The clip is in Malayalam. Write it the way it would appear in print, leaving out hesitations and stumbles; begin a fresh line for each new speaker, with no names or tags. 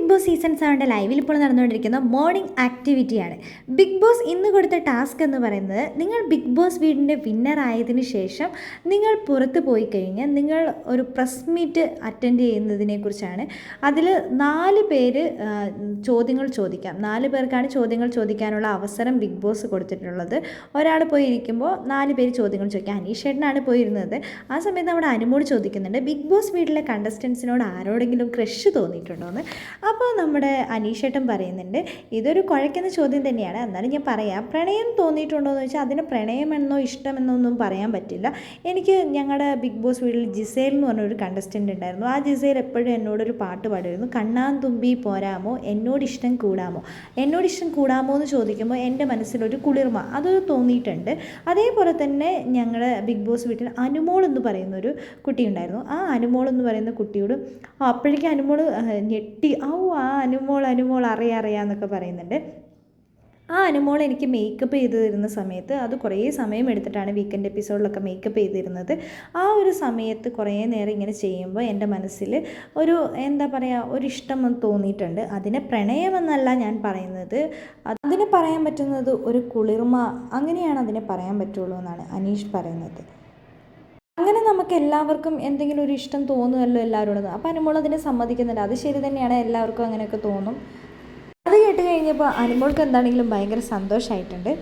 ബിഗ് ബോസ് സീസൺ 7 ലൈവിൽ ഇപ്പോൾ നടന്നുകൊണ്ടിരിക്കുന്ന മോർണിംഗ് ആക്ടിവിറ്റിയാണ്. ബിഗ് ബോസ് ഇന്ന് കൊടുത്ത ടാസ്ക് എന്ന് പറയുന്നത്, നിങ്ങൾ ബിഗ് ബോസ് വീടിൻ്റെ വിന്നർ ആയതിനു ശേഷം നിങ്ങൾ പുറത്ത് പോയി കഴിഞ്ഞാൽ നിങ്ങൾ ഒരു പ്രസ് മീറ്റ് അറ്റൻഡ് ചെയ്യുന്നതിനെ കുറിച്ചാണ്. അതിൽ 4 പേര് ചോദ്യങ്ങൾ ചോദിക്കാം. 4 പേർക്കാണ് ചോദ്യങ്ങൾ ചോദിക്കാനുള്ള അവസരം ബിഗ് ബോസ് കൊടുത്തിട്ടുള്ളത്. ഒരാൾ പോയി ഇരിക്കുമ്പോൾ 4 പേര് ചോദ്യങ്ങൾ ചോദിക്കാം. അനീഷേട്ടനാണ് പോയിരുന്നത്. ആ സമയത്ത് നമ്മുടെ അനുമോട് ചോദിക്കുന്നുണ്ട്, ബിഗ് ബോസ് വീട്ടിലെ കണ്ടസ്റ്റൻസിനോട് ആരോടെങ്കിലും ക്രഷ് തോന്നിയിട്ടുണ്ടോയെന്ന്. അപ്പോൾ നമ്മുടെ അനീഷേട്ടൻ പറയുന്നുണ്ട്, ഇതൊരു കുഴയ്ക്കുന്ന ചോദ്യം തന്നെയാണ്, എന്നാലും ഞാൻ പറയാം. പ്രണയം തോന്നിയിട്ടുണ്ടോ എന്ന് വെച്ചാൽ അതിന് പ്രണയമെന്നോ ഇഷ്ടമെന്നോ ഒന്നും പറയാൻ പറ്റില്ല. എനിക്ക് ഞങ്ങളുടെ ബിഗ് ബോസ് വീട്ടിൽ ജിസേൽ എന്ന് പറഞ്ഞൊരു കണ്ടസ്റ്റൻ്റ് ഉണ്ടായിരുന്നു. ആ ജിസേൽ എപ്പോഴും എന്നോടൊരു പാട്ട് പാടുമായിരുന്നു, കണ്ണാൻ തുമ്പി പോരാമോ എന്നോടിഷ്ടം കൂടാമോ. എന്നോടിഷ്ടം കൂടാമോ എന്ന് ചോദിക്കുമ്പോൾ എൻ്റെ മനസ്സിലൊരു കുളിർമ അത് തോന്നിയിട്ടുണ്ട്. അതേപോലെ തന്നെ ഞങ്ങളുടെ ബിഗ് ബോസ് വീട്ടിൽ അനുമോൾ എന്ന് പറയുന്നൊരു കുട്ടി ഉണ്ടായിരുന്നു. ആ അനുമോൾ എന്ന് പറയുന്ന കുട്ടിയോട് അപ്പോഴേക്കും അനുമോൾ ഞെട്ടി, ആ അനുമോൾ അറിയാമെന്നൊക്കെ പറയുന്നുണ്ട്. ആ അനുമോൾ എനിക്ക് മേക്കപ്പ് ചെയ്ത് തരുന്ന സമയത്ത് അത് കുറേ സമയം എടുത്തിട്ടാണ് വീക്കെൻഡ് എപ്പിസോഡിലൊക്കെ മേക്കപ്പ് ചെയ്തിരുന്നത്. ആ ഒരു സമയത്ത് കുറേ നേരം ഇങ്ങനെ ചെയ്യുമ്പോൾ എൻ്റെ മനസ്സിൽ ഒരു എന്താ പറയുക, ഒരു ഇഷ്ടം തോന്നിയിട്ടുണ്ട്. അതിനെ പ്രണയമെന്നല്ല ഞാൻ പറയുന്നത്, അതിനെ പറയാൻ പറ്റുന്നത് ഒരു കുളിർമ, അങ്ങനെയാണ് അതിനെ പറയാൻ പറ്റുള്ളൂ എന്നാണ് അനീഷ് പറയുന്നത്. അങ്ങനെ നമുക്ക് എല്ലാവർക്കും എന്തെങ്കിലും ഒരു ഇഷ്ടം തോന്നുമല്ലോ എല്ലാവരോടും. അപ്പോൾ അനുമോൾ അതിനെ സമ്മതിക്കുന്നുണ്ട്. അത് ശരി തന്നെയാണ്, എല്ലാവർക്കും അങ്ങനെയൊക്കെ തോന്നും. അത് കേട്ട് കഴിഞ്ഞപ്പോൾ അനുമോൾക്ക് എന്താണെങ്കിലും ഭയങ്കര സന്തോഷമായിട്ടുണ്ട്.